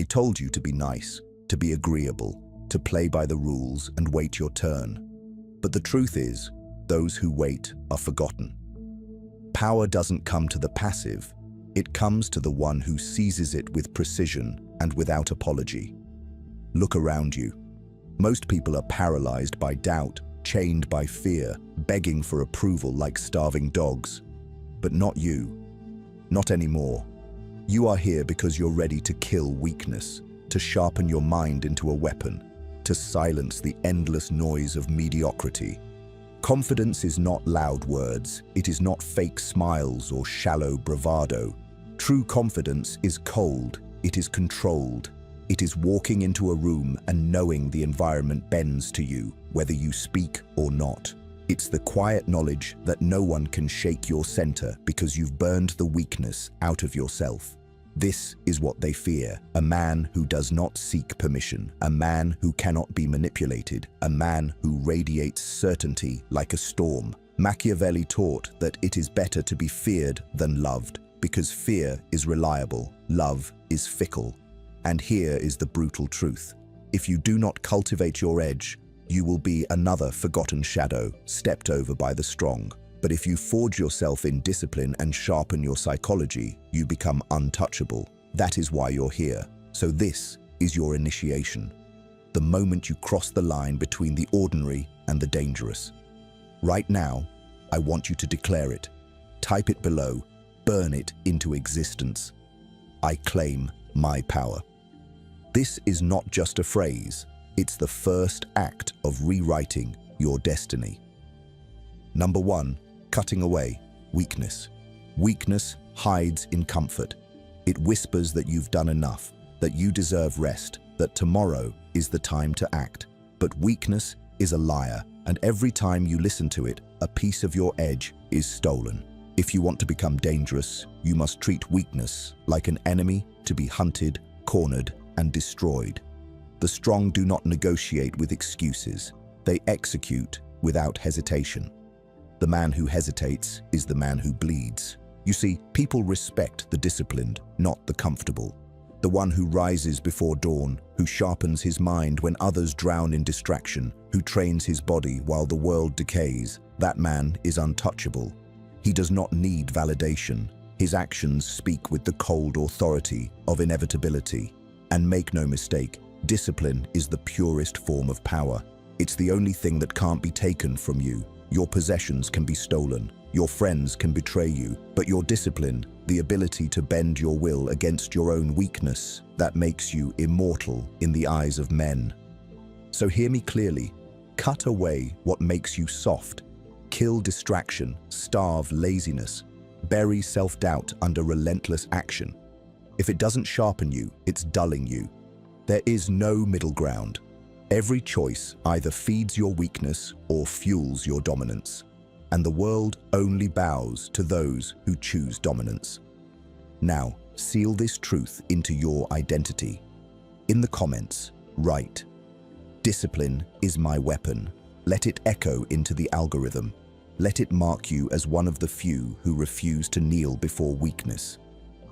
They told you to be nice, to be agreeable, to play by the rules and wait your turn. But the truth is, those who wait are forgotten. Power doesn't come to the passive, it comes to the one who seizes it with precision and without apology. Look around you. Most people are paralyzed by doubt, chained by fear, begging for approval like starving dogs. But not you. Not anymore. You are here because you're ready to kill weakness, to sharpen your mind into a weapon, to silence the endless noise of mediocrity. Confidence is not loud words, it is not fake smiles or shallow bravado. True confidence is cold, it is controlled. It is walking into a room and knowing the environment bends to you, whether you speak or not. It's the quiet knowledge that no one can shake your center because you've burned the weakness out of yourself. This is what they fear, a man who does not seek permission, a man who cannot be manipulated, a man who radiates certainty like a storm. Machiavelli taught that it is better to be feared than loved, because fear is reliable, love is fickle. And here is the brutal truth. If you do not cultivate your edge, you will be another forgotten shadow, stepped over by the strong. But if you forge yourself in discipline and sharpen your psychology, you become untouchable. That is why you're here. So this is your initiation. The moment you cross the line between the ordinary and the dangerous. Right now, I want you to declare it. Type it below, burn it into existence. I claim my power. This is not just a phrase, it's the first act of rewriting your destiny. Number 1, cutting away weakness. Weakness hides in comfort. It whispers that you've done enough, that you deserve rest, that tomorrow is the time to act. But weakness is a liar, and every time you listen to it, a piece of your edge is stolen. If you want to become dangerous, you must treat weakness like an enemy to be hunted, cornered, and destroyed. The strong do not negotiate with excuses. They execute without hesitation. The man who hesitates is the man who bleeds. You see, people respect the disciplined, not the comfortable. The one who rises before dawn, who sharpens his mind when others drown in distraction, who trains his body while the world decays, that man is untouchable. He does not need validation. His actions speak with the cold authority of inevitability. And make no mistake, discipline is the purest form of power. It's the only thing that can't be taken from you. Your possessions can be stolen, your friends can betray you, but your discipline, the ability to bend your will against your own weakness, that makes you immortal in the eyes of men. So hear me clearly. Cut away what makes you soft. Kill distraction, starve laziness, bury self-doubt under relentless action. If it doesn't sharpen you, it's dulling you. There is no middle ground. Every choice either feeds your weakness or fuels your dominance. And the world only bows to those who choose dominance. Now, seal this truth into your identity. In the comments, write, "Discipline is my weapon." Let it echo into the algorithm. Let it mark you as one of the few who refuse to kneel before weakness.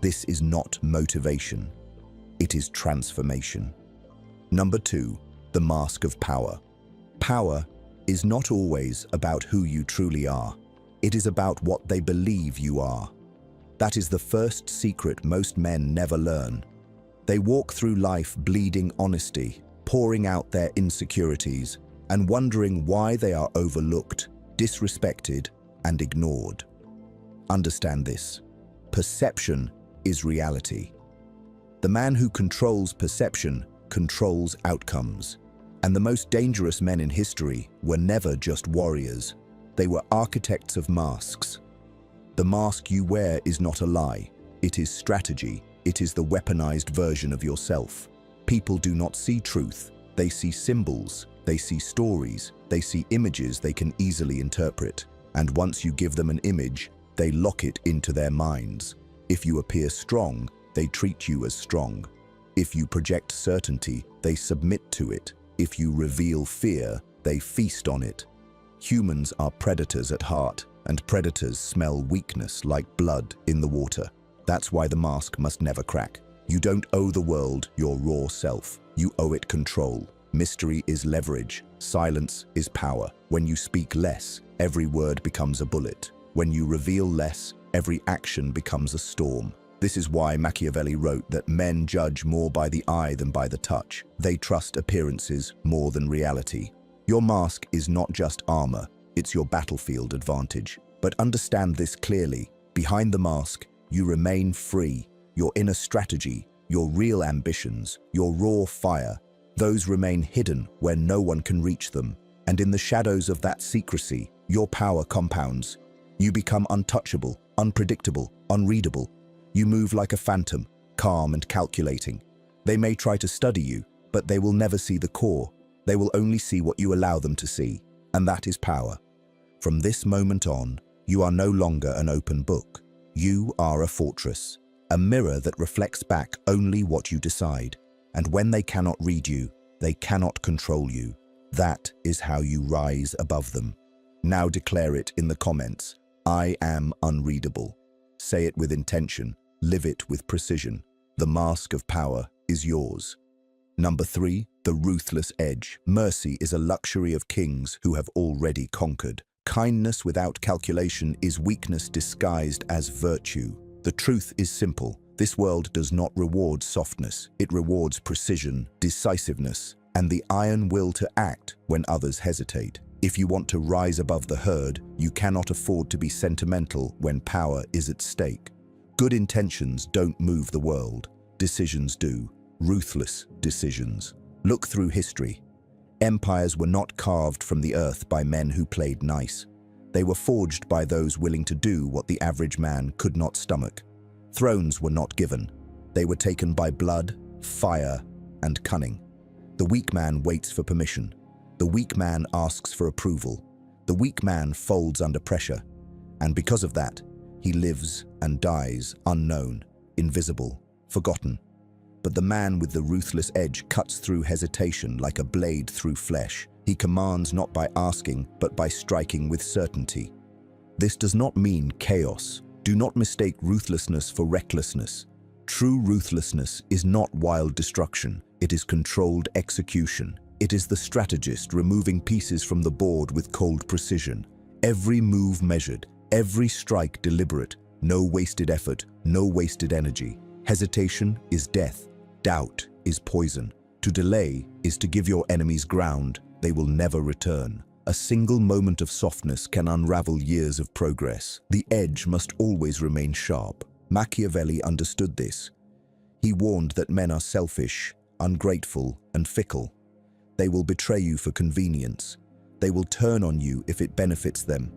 This is not motivation. It is transformation. Number 2, the mask of power. Power is not always about who you truly are. It is about what they believe you are. That is the first secret most men never learn. They walk through life bleeding honesty, pouring out their insecurities, and wondering why they are overlooked, disrespected, and ignored. Understand this. Perception is reality. The man who controls perception controls outcomes. And the most dangerous men in history were never just warriors. They were architects of masks. The mask you wear is not a lie. It is strategy. It is the weaponized version of yourself. People do not see truth. They see symbols. They see stories. They see images they can easily interpret. And once you give them an image, they lock it into their minds. If you appear strong, they treat you as strong. If you project certainty, they submit to it. If you reveal fear, they feast on it. Humans are predators at heart, and predators smell weakness like blood in the water. That's why the mask must never crack. You don't owe the world your raw self. You owe it control. Mystery is leverage. Silence is power. When you speak less, every word becomes a bullet. When you reveal less, every action becomes a storm. This is why Machiavelli wrote that men judge more by the eye than by the touch. They trust appearances more than reality. Your mask is not just armor, it's your battlefield advantage. But understand this clearly. Behind the mask, you remain free. Your inner strategy, your real ambitions, your raw fire, those remain hidden where no one can reach them. And in the shadows of that secrecy, your power compounds. You become untouchable, unpredictable, unreadable. You move like a phantom, calm and calculating. They may try to study you, but they will never see the core. They will only see what you allow them to see, and that is power. From this moment on, you are no longer an open book. You are a fortress, a mirror that reflects back only what you decide. And when they cannot read you, they cannot control you. That is how you rise above them. Now declare it in the comments. I am unreadable. Say it with intention. Live it with precision. The mask of power is yours. Number 3, the ruthless edge. Mercy is a luxury of kings who have already conquered. Kindness without calculation is weakness disguised as virtue. The truth is simple. This world does not reward softness. It rewards precision, decisiveness, and the iron will to act when others hesitate. If you want to rise above the herd, you cannot afford to be sentimental when power is at stake. Good intentions don't move the world. Decisions do. Ruthless decisions. Look through history. Empires were not carved from the earth by men who played nice. They were forged by those willing to do what the average man could not stomach. Thrones were not given. They were taken by blood, fire, and cunning. The weak man waits for permission. The weak man asks for approval. The weak man folds under pressure. And because of that, he lives and dies unknown, invisible, forgotten. But the man with the ruthless edge cuts through hesitation like a blade through flesh. He commands not by asking, but by striking with certainty. This does not mean chaos. Do not mistake ruthlessness for recklessness. True ruthlessness is not wild destruction. It is controlled execution. It is the strategist removing pieces from the board with cold precision. Every move measured, every strike deliberate, no wasted effort, no wasted energy. Hesitation is death. Doubt is poison. To delay is to give your enemies ground. They will never return. A single moment of softness can unravel years of progress. The edge must always remain sharp. Machiavelli understood this. He warned that men are selfish, ungrateful, and fickle. They will betray you for convenience. They will turn on you if it benefits them.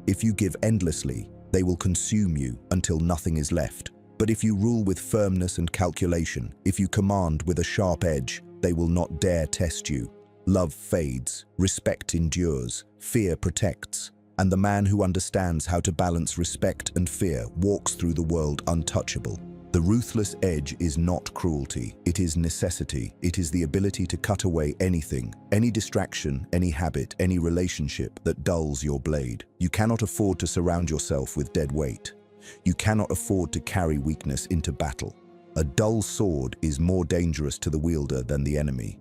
If you give endlessly, they will consume you until nothing is left. But if you rule with firmness and calculation, if you command with a sharp edge, they will not dare test you. Love fades, respect endures, fear protects, and the man who understands how to balance respect and fear walks through the world untouchable. The ruthless edge is not cruelty, it is necessity. It is the ability to cut away anything, any distraction, any habit, any relationship that dulls your blade. You cannot afford to surround yourself with dead weight. You cannot afford to carry weakness into battle. A dull sword is more dangerous to the wielder than the enemy.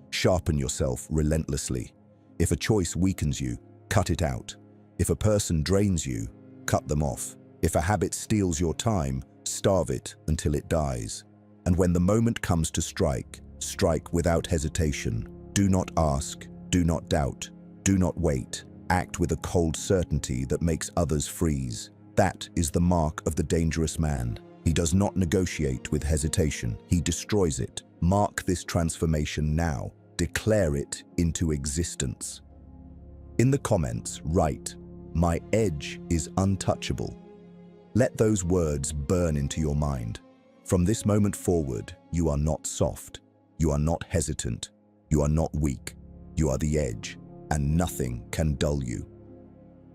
Sharpen yourself relentlessly. If a choice weakens you, cut it out. If a person drains you, cut them off. If a habit steals your time, starve it until it dies. And when the moment comes to strike, strike without hesitation. Do not ask, do not doubt, do not wait. Act with a cold certainty that makes others freeze. That is the mark of the dangerous man. He does not negotiate with hesitation. He destroys it. Mark this transformation now. Declare it into existence. In the comments, write, "My edge is untouchable." Let those words burn into your mind. From this moment forward, you are not soft. You are not hesitant. You are not weak. You are the edge, and nothing can dull you.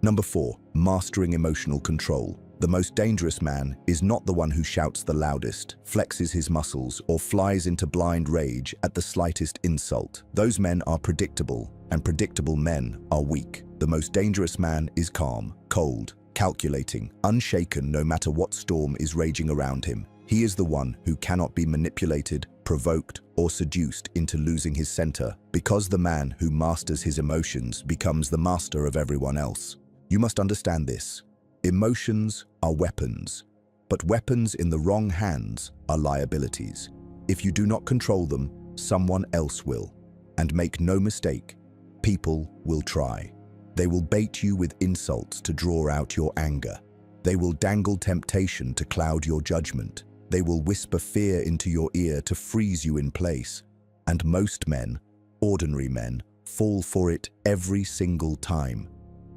Number 4, mastering emotional control. The most dangerous man is not the one who shouts the loudest, flexes his muscles, or flies into blind rage at the slightest insult. Those men are predictable, and predictable men are weak. The most dangerous man is calm, cold, calculating, unshaken no matter what storm is raging around him. He is the one who cannot be manipulated, provoked, or seduced into losing his center, because the man who masters his emotions becomes the master of everyone else. You must understand this. Emotions are weapons, but weapons in the wrong hands are liabilities. If you do not control them, someone else will. And make no mistake, people will try. They will bait you with insults to draw out your anger. They will dangle temptation to cloud your judgment. They will whisper fear into your ear to freeze you in place. And most men, ordinary men, fall for it every single time.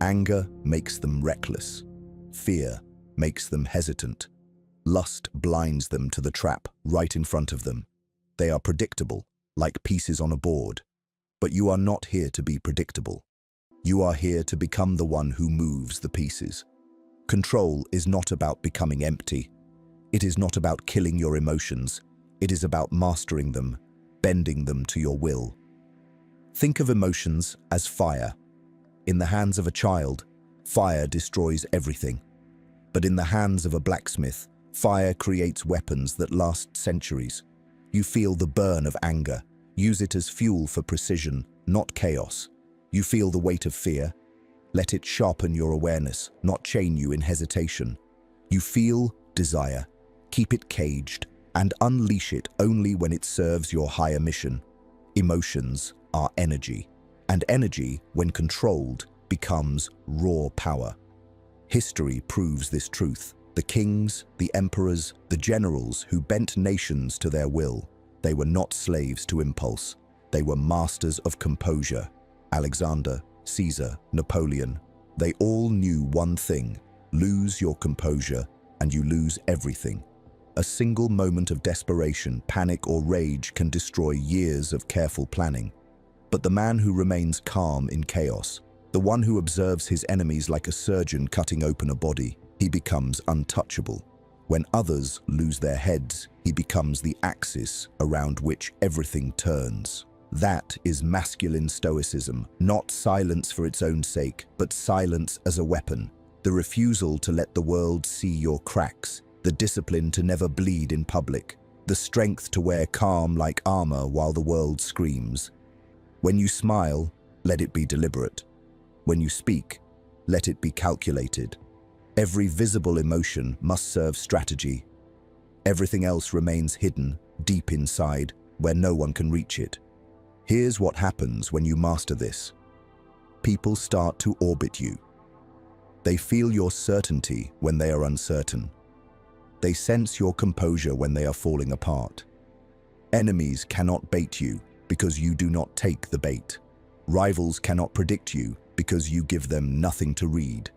Anger makes them reckless. Fear makes them hesitant. Lust blinds them to the trap right in front of them. They are predictable, like pieces on a board. But you are not here to be predictable. You are here to become the one who moves the pieces. Control is not about becoming empty. It is not about killing your emotions. It is about mastering them, bending them to your will. Think of emotions as fire. In the hands of a child, fire destroys everything. But in the hands of a blacksmith, fire creates weapons that last centuries. You feel the burn of anger. Use it as fuel for precision, not chaos. You feel the weight of fear. Let it sharpen your awareness, not chain you in hesitation. You feel desire. Keep it caged and unleash it only when it serves your higher mission. Emotions are energy, and energy, when controlled, becomes raw power. History proves this truth. The kings, the emperors, the generals who bent nations to their will, they were not slaves to impulse. They were masters of composure. Alexander, Caesar, Napoleon, they all knew one thing: lose your composure and you lose everything. A single moment of desperation, panic, or rage can destroy years of careful planning. But the man who remains calm in chaos, the one who observes his enemies like a surgeon cutting open a body, he becomes untouchable. When others lose their heads, he becomes the axis around which everything turns. That is masculine stoicism, not silence for its own sake, but silence as a weapon. The refusal to let the world see your cracks, the discipline to never bleed in public, the strength to wear calm like armor while the world screams. When you smile, let it be deliberate. When you speak, let it be calculated. Every visible emotion must serve strategy. Everything else remains hidden, deep inside, where no one can reach it. Here's what happens when you master this. People start to orbit you. They feel your certainty when they are uncertain. They sense your composure when they are falling apart. Enemies cannot bait you because you do not take the bait. Rivals cannot predict you because you give them nothing to read.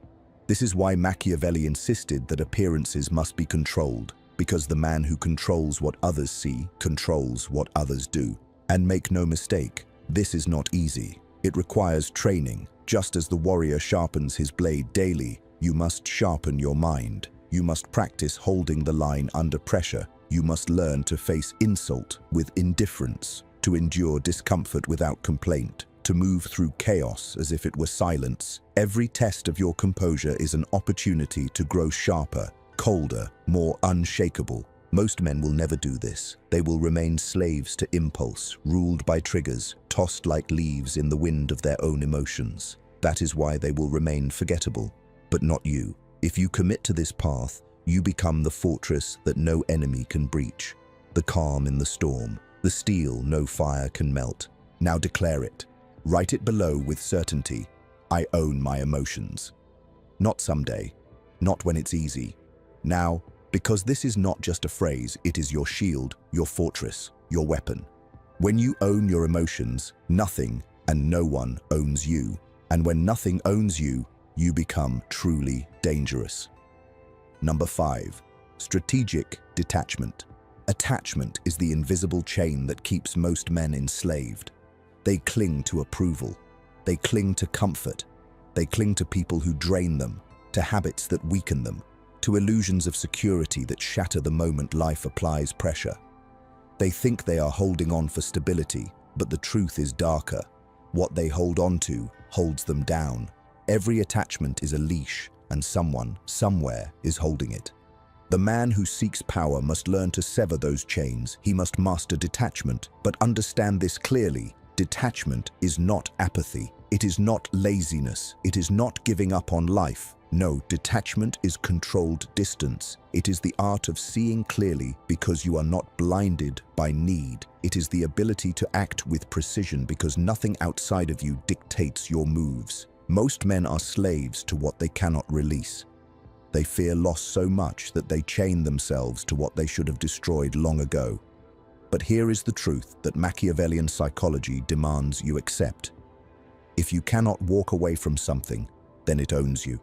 This is why Machiavelli insisted that appearances must be controlled, because the man who controls what others see controls what others do. And make no mistake, this is not easy. It requires training. Just as the warrior sharpens his blade daily, you must sharpen your mind. You must practice holding the line under pressure. You must learn to face insult with indifference, to endure discomfort without complaint, to move through chaos as if it were silence. Every test of your composure is an opportunity to grow sharper, colder, more unshakable. Most men will never do this. They will remain slaves to impulse, ruled by triggers, tossed like leaves in the wind of their own emotions. That is why they will remain forgettable. But not you. If you commit to this path, you become the fortress that no enemy can breach, the calm in the storm, the steel no fire can melt. Now declare it. Write it below with certainty. I own my emotions. Not someday, not when it's easy. Now, because this is not just a phrase, it is your shield, your fortress, your weapon. When you own your emotions, nothing and no one owns you. And when nothing owns you, you become truly dangerous. Number 5, strategic detachment. Attachment is the invisible chain that keeps most men enslaved. They cling to approval. They cling to comfort. They cling to people who drain them, to habits that weaken them, to illusions of security that shatter the moment life applies pressure. They think they are holding on for stability, but the truth is darker. What they hold on to holds them down. Every attachment is a leash, and someone, somewhere, is holding it. The man who seeks power must learn to sever those chains. He must master detachment. But understand this clearly: detachment is not apathy. It is not laziness. It is not giving up on life. No, detachment is controlled distance. It is the art of seeing clearly because you are not blinded by need. It is the ability to act with precision because nothing outside of you dictates your moves. Most men are slaves to what they cannot release. They fear loss so much that they chain themselves to what they should have destroyed long ago. But here is the truth that Machiavellian psychology demands you accept. If you cannot walk away from something, then it owns you.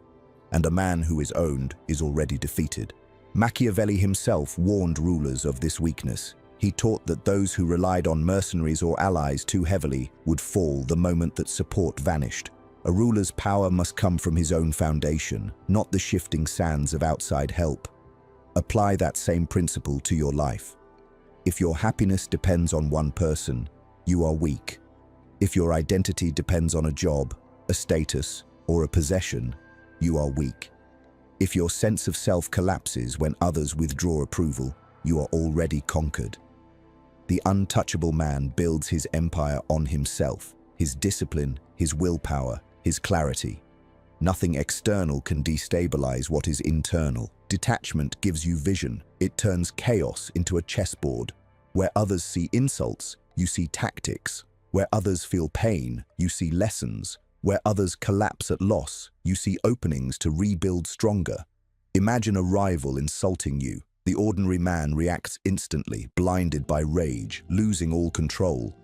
And a man who is owned is already defeated. Machiavelli himself warned rulers of this weakness. He taught that those who relied on mercenaries or allies too heavily would fall the moment that support vanished. A ruler's power must come from his own foundation, not the shifting sands of outside help. Apply that same principle to your life. If your happiness depends on one person, you are weak. If your identity depends on a job, a status, or a possession, you are weak. If your sense of self collapses when others withdraw approval, you are already conquered. The untouchable man builds his empire on himself, his discipline, his willpower, his clarity. Nothing external can destabilize what is internal. Detachment gives you vision. It turns chaos into a chessboard. Where others see insults, you see tactics. Where others feel pain, you see lessons. Where others collapse at loss, you see openings to rebuild stronger. Imagine a rival insulting you. The ordinary man reacts instantly, blinded by rage, losing all control.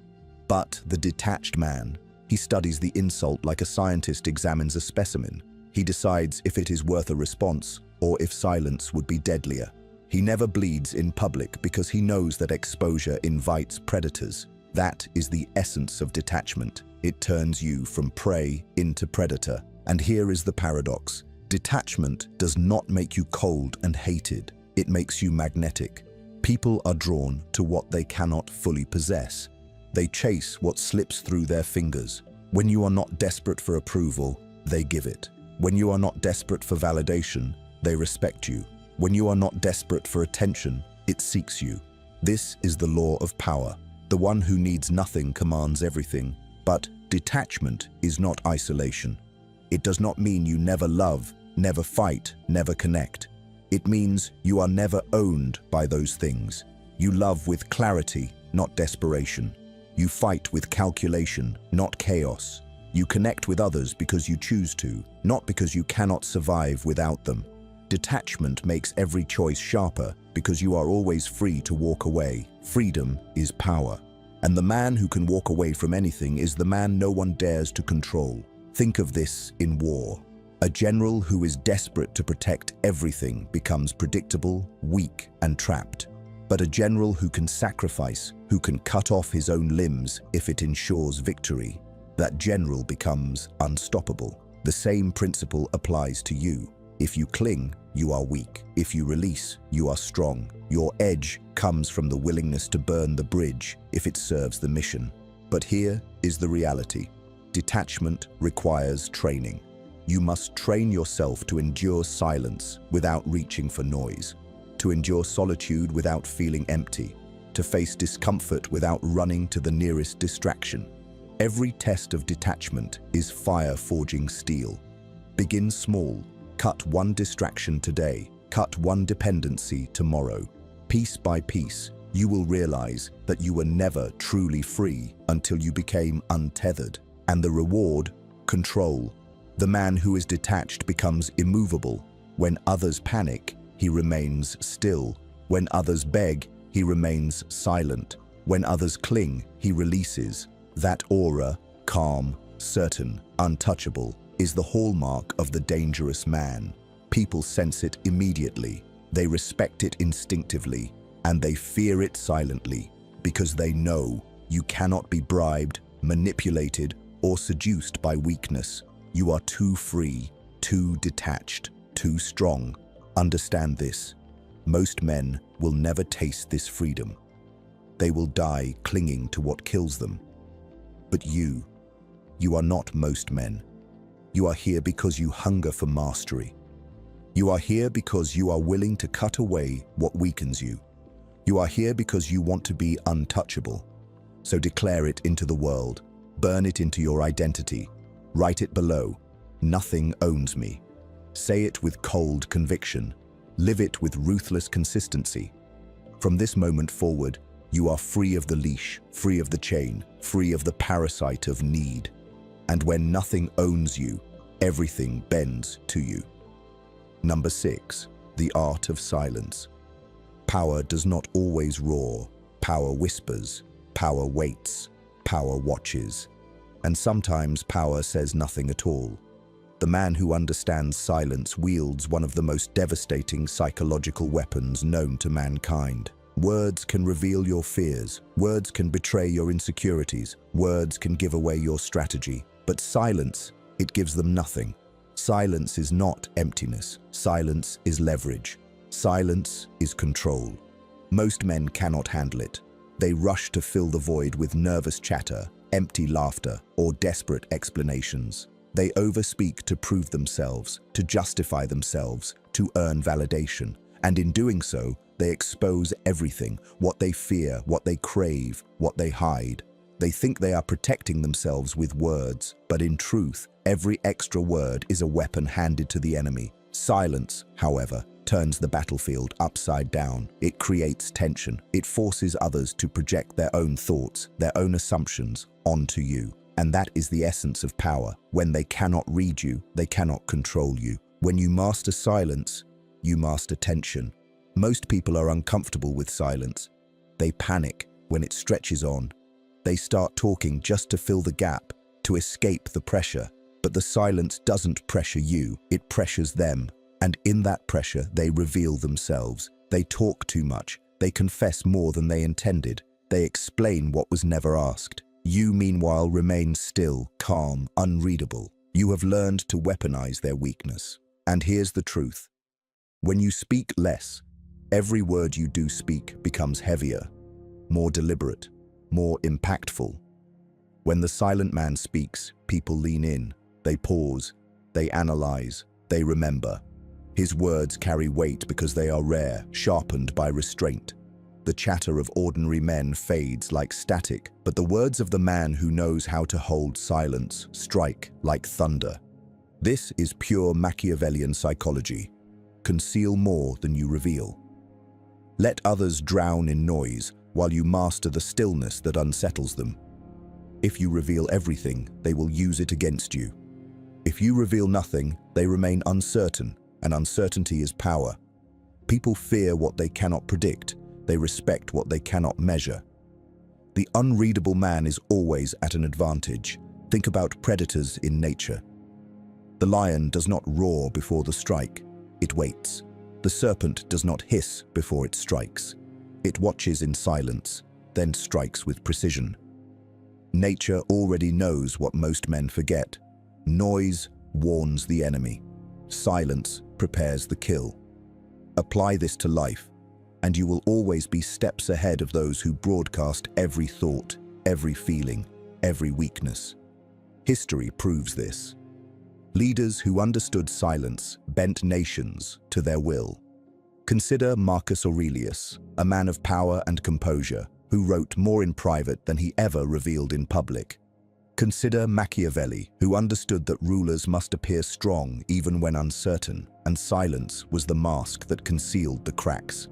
But the detached man, he studies the insult like a scientist examines a specimen. He decides if it is worth a response or if silence would be deadlier. He never bleeds in public because he knows that exposure invites predators. That is the essence of detachment. It turns you from prey into predator. And here is the paradox. Detachment does not make you cold and hated. It makes you magnetic. People are drawn to what they cannot fully possess. They chase what slips through their fingers. When you are not desperate for approval, they give it. When you are not desperate for validation, they respect you. When you are not desperate for attention, it seeks you. This is the law of power. The one who needs nothing commands everything. But detachment is not isolation. It does not mean you never love, never fight, never connect. It means you are never owned by those things. You love with clarity, not desperation. You fight with calculation, not chaos. You connect with others because you choose to, not because you cannot survive without them. Detachment makes every choice sharper because you are always free to walk away. Freedom is power. And the man who can walk away from anything is the man no one dares to control. Think of this in war. A general who is desperate to protect everything becomes predictable, weak, and trapped. But a general who can sacrifice, who can cut off his own limbs if it ensures victory, that general becomes unstoppable. The same principle applies to you. If you cling, you are weak. If you release, you are strong. Your edge comes from the willingness to burn the bridge if it serves the mission. But here is the reality. Detachment requires training. You must train yourself to endure silence without reaching for noise, to endure solitude without feeling empty, to face discomfort without running to the nearest distraction. Every test of detachment is fire forging steel. Begin small. Cut one distraction today. Cut one dependency tomorrow. Piece by piece, you will realize that you were never truly free until you became untethered. And the reward? Control. The man who is detached becomes immovable. When others panic, he remains still. When others beg, he remains silent. When others cling, he releases. That aura, calm, certain, untouchable, is the hallmark of the dangerous man. People sense it immediately. They respect it instinctively, and they fear it silently because they know you cannot be bribed, manipulated, or seduced by weakness. You are too free, too detached, too strong. Understand this. Most men will never taste this freedom. They will die clinging to what kills them. But you are not most men. You are here because you hunger for mastery. You are here because you are willing to cut away what weakens you. You are here because you want to be untouchable. So declare it into the world. Burn it into your identity. Write it below. Nothing owns me. Say it with cold conviction. Live it with ruthless consistency. From this moment forward, you are free of the leash, free of the chain, free of the parasite of need. And when nothing owns you, everything bends to you. Number 6, the art of silence. Power does not always roar. Power whispers. Power waits. Power watches. And sometimes power says nothing at all. The man who understands silence wields one of the most devastating psychological weapons known to mankind. Words can reveal your fears. Words can betray your insecurities. Words can give away your strategy. But silence, it gives them nothing. Silence is not emptiness. Silence is leverage. Silence is control. Most men cannot handle it. They rush to fill the void with nervous chatter, empty laughter, or desperate explanations. They overspeak to prove themselves, to justify themselves, to earn validation. And in doing so, they expose everything, what they fear, what they crave, what they hide. They think they are protecting themselves with words, but in truth, every extra word is a weapon handed to the enemy. Silence, however, turns the battlefield upside down. It creates tension. It forces others to project their own thoughts, their own assumptions onto you. And that is the essence of power. When they cannot read you, they cannot control you. When you master silence, you master tension. Most people are uncomfortable with silence. They panic when it stretches on. They start talking just to fill the gap, to escape the pressure. But the silence doesn't pressure you, it pressures them. And in that pressure, they reveal themselves. They talk too much. They confess more than they intended. They explain what was never asked. You, meanwhile, remain still, calm, unreadable. You have learned to weaponize their weakness. And here's the truth. When you speak less, every word you do speak becomes heavier, more deliberate, more impactful. When the silent man speaks, people lean in. They pause. They analyze. They remember. His words carry weight because they are rare, sharpened by restraint. The chatter of ordinary men fades like static, but the words of the man who knows how to hold silence strike like thunder. This is pure Machiavellian psychology. Conceal more than you reveal. Let others drown in noise while you master the stillness that unsettles them. If you reveal everything, they will use it against you. If you reveal nothing, they remain uncertain, and uncertainty is power. People fear what they cannot predict. They respect what they cannot measure. The unreadable man is always at an advantage. Think about predators in nature. The lion does not roar before the strike. It waits. The serpent does not hiss before it strikes. It watches in silence, then strikes with precision. Nature already knows what most men forget. Noise warns the enemy. Silence prepares the kill. Apply this to life, and you will always be steps ahead of those who broadcast every thought, every feeling, every weakness. History proves this. Leaders who understood silence bent nations to their will. Consider Marcus Aurelius, a man of power and composure, who wrote more in private than he ever revealed in public. Consider Machiavelli, who understood that rulers must appear strong even when uncertain, and silence was the mask that concealed the cracks.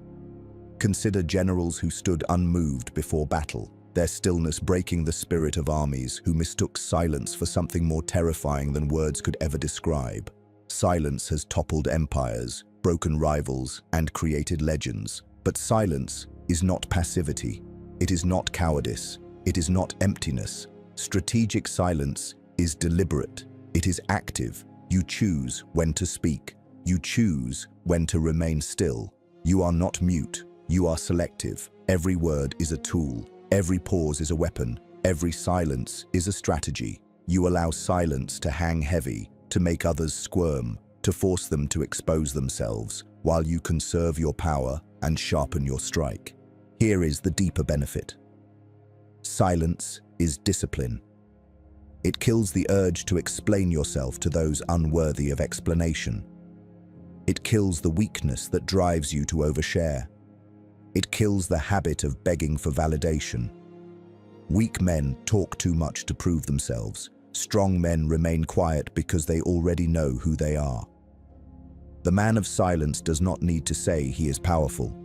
Consider generals who stood unmoved before battle, their stillness breaking the spirit of armies who mistook silence for something more terrifying than words could ever describe. Silence has toppled empires, broken rivals, and created legends. But silence is not passivity. It is not cowardice. It is not emptiness. Strategic silence is deliberate. It is active. You choose when to speak. You choose when to remain still. You are not mute. You are selective. Every word is a tool. Every pause is a weapon. Every silence is a strategy. You allow silence to hang heavy, to make others squirm, to force them to expose themselves, while you conserve your power and sharpen your strike. Here is the deeper benefit. Silence is discipline. It kills the urge to explain yourself to those unworthy of explanation. It kills the weakness that drives you to overshare. It kills the habit of begging for validation. Weak men talk too much to prove themselves. Strong men remain quiet because they already know who they are. The man of silence does not need to say he is powerful.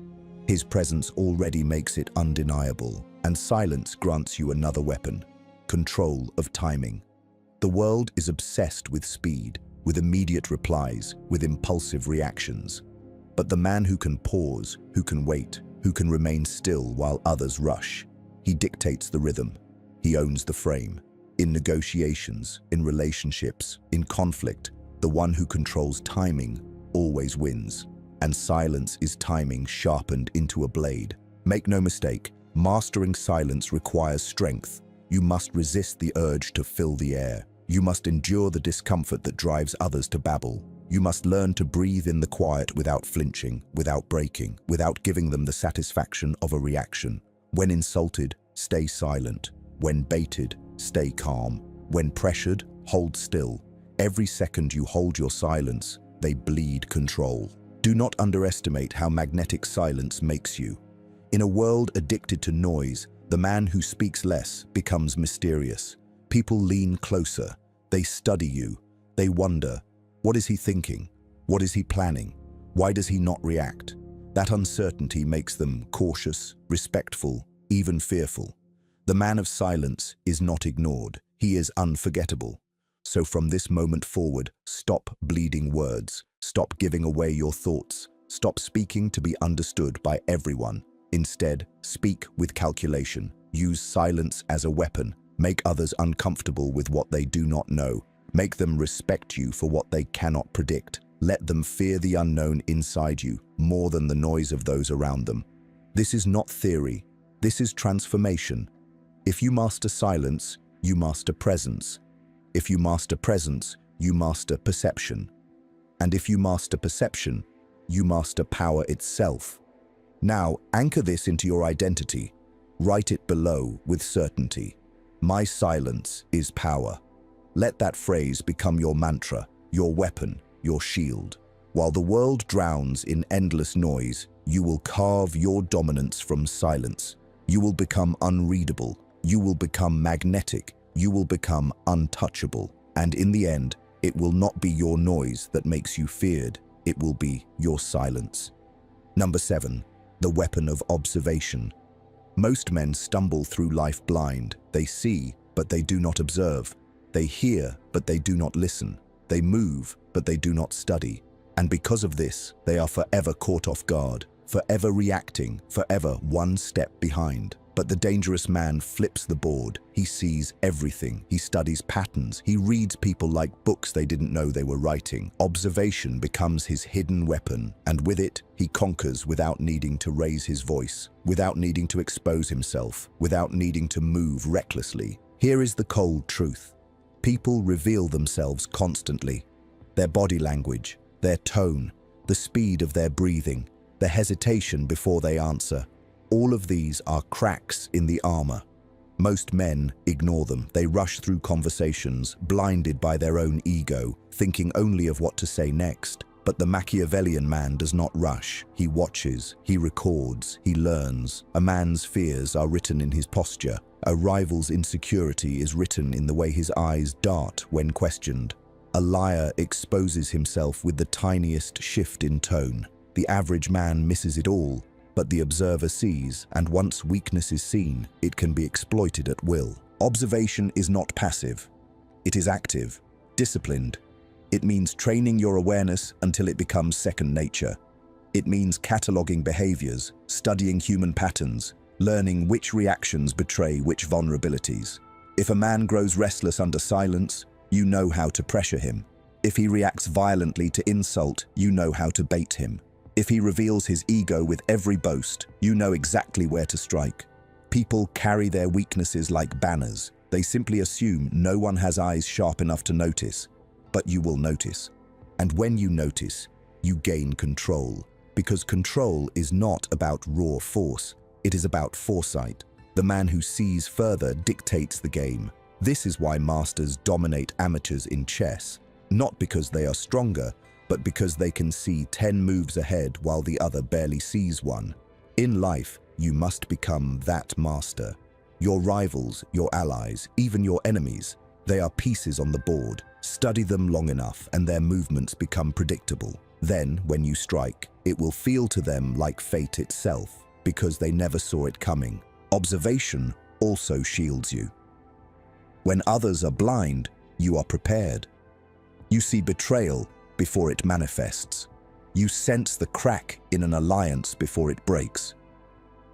His presence already makes it undeniable, and silence grants you another weapon: control of timing. The world is obsessed with speed, with immediate replies, with impulsive reactions. But the man who can pause, who can wait, who can remain still while others rush, he dictates the rhythm. He owns the frame. In negotiations, in relationships, in conflict, the one who controls timing always wins. And silence is timing sharpened into a blade. Make no mistake, mastering silence requires strength. You must resist the urge to fill the air. You must endure the discomfort that drives others to babble. You must learn to breathe in the quiet without flinching, without breaking, without giving them the satisfaction of a reaction. When insulted, stay silent. When baited, stay calm. When pressured, hold still. Every second you hold your silence, they bleed control. Do not underestimate how magnetic silence makes you. In a world addicted to noise, the man who speaks less becomes mysterious. People lean closer. They study you. They wonder, what is he thinking? What is he planning? Why does he not react? That uncertainty makes them cautious, respectful, even fearful. The man of silence is not ignored. He is unforgettable. So from this moment forward, stop bleeding words. Stop giving away your thoughts. Stop speaking to be understood by everyone. Instead, speak with calculation. Use silence as a weapon. Make others uncomfortable with what they do not know. Make them respect you for what they cannot predict. Let them fear the unknown inside you more than the noise of those around them. This is not theory. This is transformation. If you master silence, you master presence. If you master presence, you master perception. And if you master perception, you master power itself. Now, anchor this into your identity. Write it below with certainty. My silence is power. Let that phrase become your mantra, your weapon, your shield. While the world drowns in endless noise, you will carve your dominance from silence. You will become unreadable. You will become magnetic. You will become untouchable. And in the end, it will not be your noise that makes you feared. It will be your silence. Number 7, the weapon of observation. Most men stumble through life blind. They see, but they do not observe. They hear, but they do not listen. They move, but they do not study. And because of this, they are forever caught off guard, forever reacting, forever one step behind. But the dangerous man flips the board. He sees everything. He studies patterns. He reads people like books they didn't know they were writing. Observation becomes his hidden weapon, and with it, he conquers without needing to raise his voice, without needing to expose himself, without needing to move recklessly. Here is the cold truth. People reveal themselves constantly. Their body language, their tone, the speed of their breathing, the hesitation before they answer. All of these are cracks in the armor. Most men ignore them. They rush through conversations, blinded by their own ego, thinking only of what to say next. But the Machiavellian man does not rush. He watches, he records, he learns. A man's fears are written in his posture. A rival's insecurity is written in the way his eyes dart when questioned. A liar exposes himself with the tiniest shift in tone. The average man misses it all, but the observer sees, and once weakness is seen, it can be exploited at will. Observation is not passive. It is active, disciplined. It means training your awareness until it becomes second nature. It means cataloging behaviors, studying human patterns, learning which reactions betray which vulnerabilities. If a man grows restless under silence, you know how to pressure him. If he reacts violently to insult, you know how to bait him. If he reveals his ego with every boast, you know exactly where to strike. People carry their weaknesses like banners. They simply assume no one has eyes sharp enough to notice. But you will notice. And when you notice, you gain control. Because control is not about raw force. It is about foresight. The man who sees further dictates the game. This is why masters dominate amateurs in chess. Not because they are stronger, but because they can see 10 moves ahead while the other barely sees one. In life, you must become that master. Your rivals, your allies, even your enemies, they are pieces on the board. Study them long enough and their movements become predictable. Then, when you strike, it will feel to them like fate itself, because they never saw it coming. Observation also shields you. When others are blind, you are prepared. You see betrayal before it manifests. You sense the crack in an alliance before it breaks.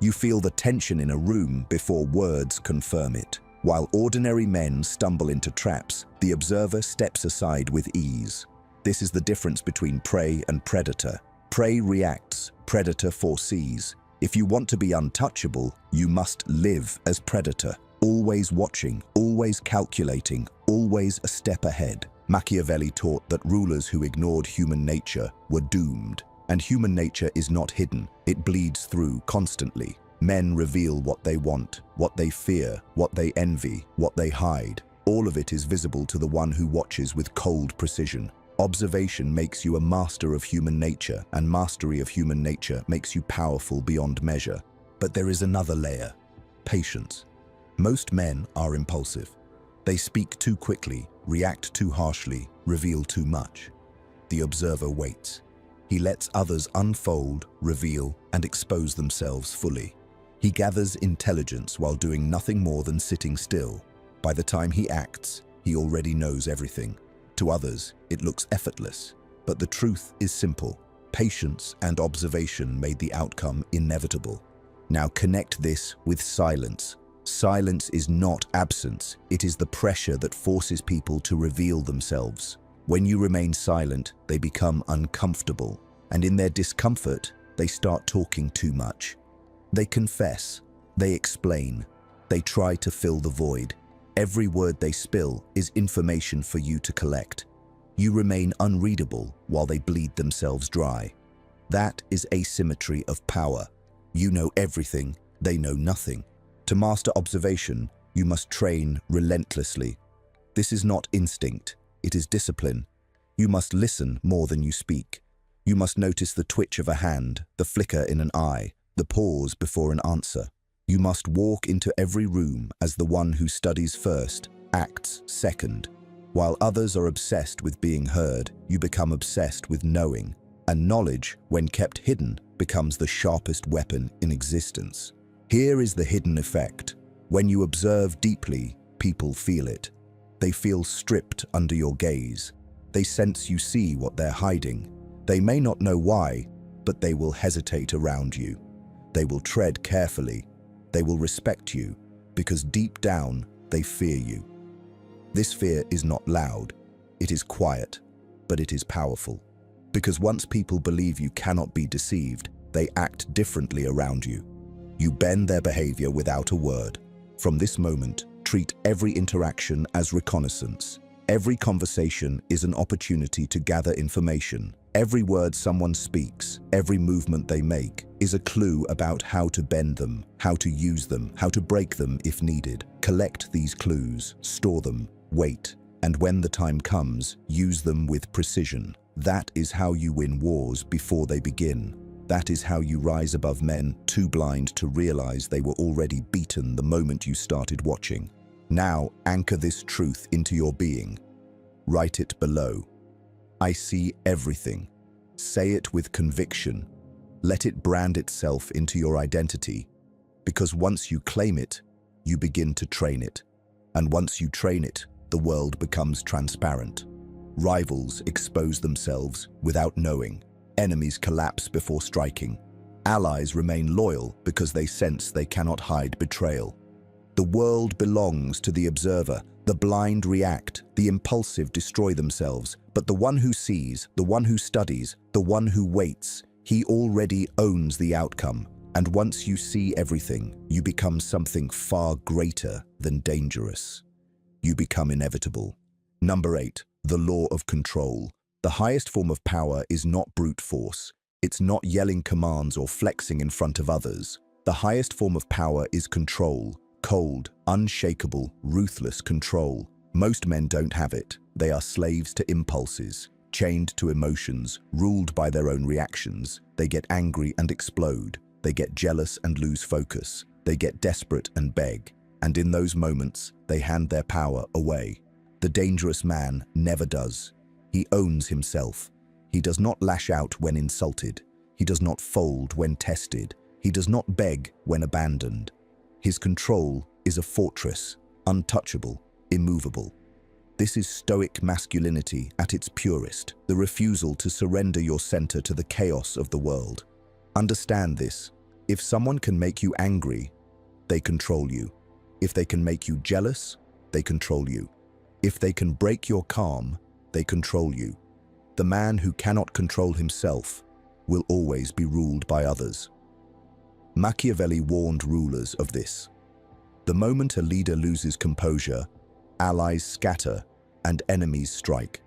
You feel the tension in a room before words confirm it. While ordinary men stumble into traps, the observer steps aside with ease. This is the difference between prey and predator. Prey reacts, predator foresees. If you want to be untouchable, you must live as predator, always watching, always calculating, always a step ahead. Machiavelli taught that rulers who ignored human nature were doomed. And human nature is not hidden, it bleeds through constantly. Men reveal what they want, what they fear, what they envy, what they hide. All of it is visible to the one who watches with cold precision. Observation makes you a master of human nature, and mastery of human nature makes you powerful beyond measure. But there is another layer: patience. Most men are impulsive. They speak too quickly, react too harshly, reveal too much. The observer waits. He lets others unfold, reveal, and expose themselves fully. He gathers intelligence while doing nothing more than sitting still. By the time he acts, he already knows everything. To others, it looks effortless, but the truth is simple. Patience and observation made the outcome inevitable. Now connect this with silence. Silence is not absence, it is the pressure that forces people to reveal themselves. When you remain silent, they become uncomfortable, and in their discomfort, they start talking too much. They confess, they explain, they try to fill the void. Every word they spill is information for you to collect. You remain unreadable while they bleed themselves dry. That is asymmetry of power. You know everything, they know nothing. To master observation, you must train relentlessly. This is not instinct. It is discipline. You must listen more than you speak. You must notice the twitch of a hand, the flicker in an eye, the pause before an answer. You must walk into every room as the one who studies first, acts second. While others are obsessed with being heard, you become obsessed with knowing. And knowledge, when kept hidden, becomes the sharpest weapon in existence. Here is the hidden effect. When you observe deeply, people feel it. They feel stripped under your gaze. They sense you see what they're hiding. They may not know why, but they will hesitate around you. They will tread carefully. They will respect you, because deep down, they fear you. This fear is not loud. It is quiet, but it is powerful. Because once people believe you cannot be deceived, they act differently around you. You bend their behavior without a word. From this moment, treat every interaction as reconnaissance. Every conversation is an opportunity to gather information. Every word someone speaks, every movement they make, is a clue about how to bend them, how to use them, how to break them if needed. Collect these clues, store them, wait, and when the time comes, use them with precision. That is how you win wars before they begin. That is how you rise above men too blind to realize they were already beaten the moment you started watching. Now anchor this truth into your being. Write it below. I see everything. Say it with conviction. Let it brand itself into your identity. Because once you claim it, you begin to train it. And once you train it, the world becomes transparent. Rivals expose themselves without knowing. Enemies collapse before striking. Allies remain loyal because they sense they cannot hide betrayal. The world belongs to the observer. The blind react, the impulsive destroy themselves, but the one who sees, the one who studies, the one who waits, he already owns the outcome. And once you see everything, you become something far greater than dangerous. You become inevitable. Number 8, the law of control. The highest form of power is not brute force. It's not yelling commands or flexing in front of others. The highest form of power is control. Cold, unshakable, ruthless control. Most men don't have it. They are slaves to impulses. chained to emotions, ruled by their own reactions. They get angry and explode. They get jealous and lose focus. They get desperate and beg. And in those moments, they hand their power away. The dangerous man never does. He owns himself. He does not lash out when insulted. He does not fold when tested. He does not beg when abandoned. His control is a fortress, untouchable, immovable. This is stoic masculinity at its purest, the refusal to surrender your center to the chaos of the world. Understand this. If someone can make you angry, they control you. If they can make you jealous, they control you. If they can break your calm, they control you. The man who cannot control himself will always be ruled by others. Machiavelli warned rulers of this. The moment a leader loses composure, allies scatter and enemies strike.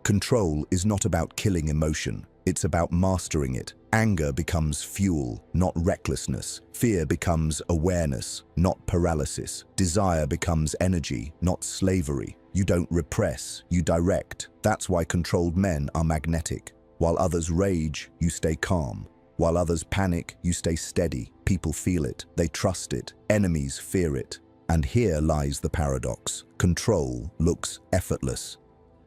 Control is not about killing emotion, it's about mastering it. Anger becomes fuel, not recklessness. Fear becomes awareness, not paralysis. Desire becomes energy, not slavery. You don't repress, you direct. That's why controlled men are magnetic. While others rage, you stay calm. While others panic, you stay steady. People feel it, they trust it, enemies fear it. And here lies the paradox. Control looks effortless.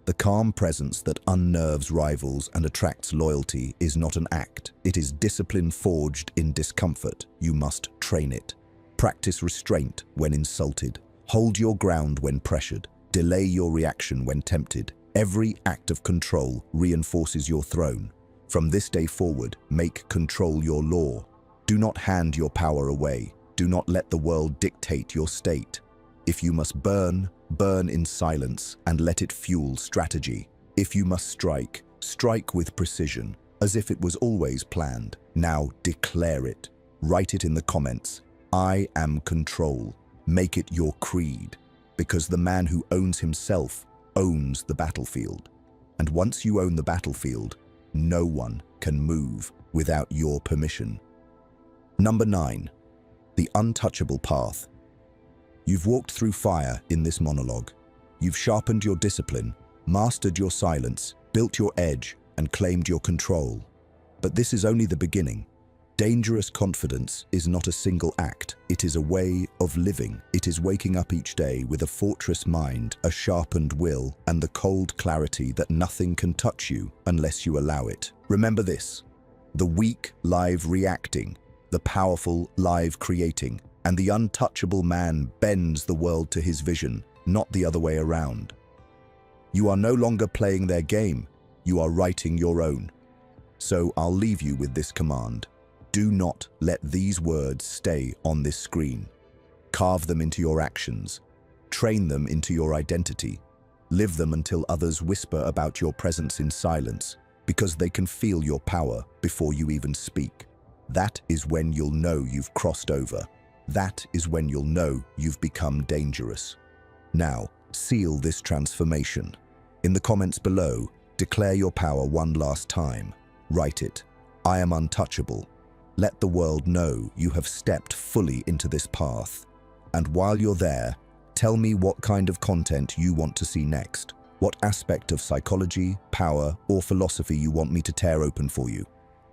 The calm presence that unnerves rivals and attracts loyalty is not an act. It is discipline forged in discomfort. You must train it. Practice restraint when insulted. Hold your ground when pressured. Delay your reaction when tempted. Every act of control reinforces your throne. From this day forward, make control your law. Do not hand your power away. Do not let the world dictate your state. If you must burn, burn in silence and let it fuel strategy. If you must strike, strike with precision, as if it was always planned. Now declare it. Write it in the comments. I am control. Make it your creed, because the man who owns himself owns the battlefield. And once you own the battlefield, no one can move without your permission. Number 9. The untouchable path. You've walked through fire in this monologue. You've sharpened your discipline, mastered your silence, built your edge, and claimed your control. But this is only the beginning. Dangerous confidence is not a single act. It is a way of living. It is waking up each day with a fortress mind, a sharpened will, and the cold clarity that nothing can touch you unless you allow it. Remember this: the weak live reacting, the powerful live creating, and the untouchable man bends the world to his vision, not the other way around. You are no longer playing their game, you are writing your own. So I'll leave you with this command. Do not let these words stay on this screen. Carve them into your actions. Train them into your identity. Live them until others whisper about your presence in silence, because they can feel your power before you even speak. That is when you'll know you've crossed over. That is when you'll know you've become dangerous. Now, seal this transformation. In the comments below, declare your power one last time. Write it. I am untouchable. Let the world know you have stepped fully into this path. And while you're there, tell me what kind of content you want to see next. What aspect of psychology, power, or philosophy you want me to tear open for you.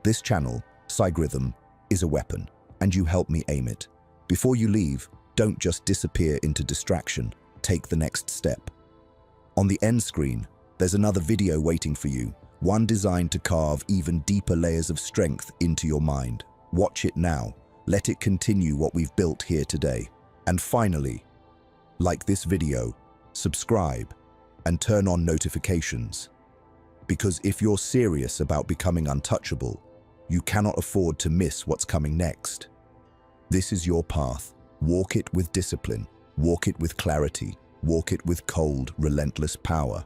This channel, Psygrythm, is a weapon, and you help me aim it. Before you leave, don't just disappear into distraction. Take the next step. On the end screen, there's another video waiting for you, one designed to carve even deeper layers of strength into your mind. Watch it now. Let it continue what we've built here today. And finally, like this video, subscribe, and turn on notifications. Because if you're serious about becoming untouchable, you cannot afford to miss what's coming next. This is your path. Walk it with discipline. Walk it with clarity. Walk it with cold, relentless power.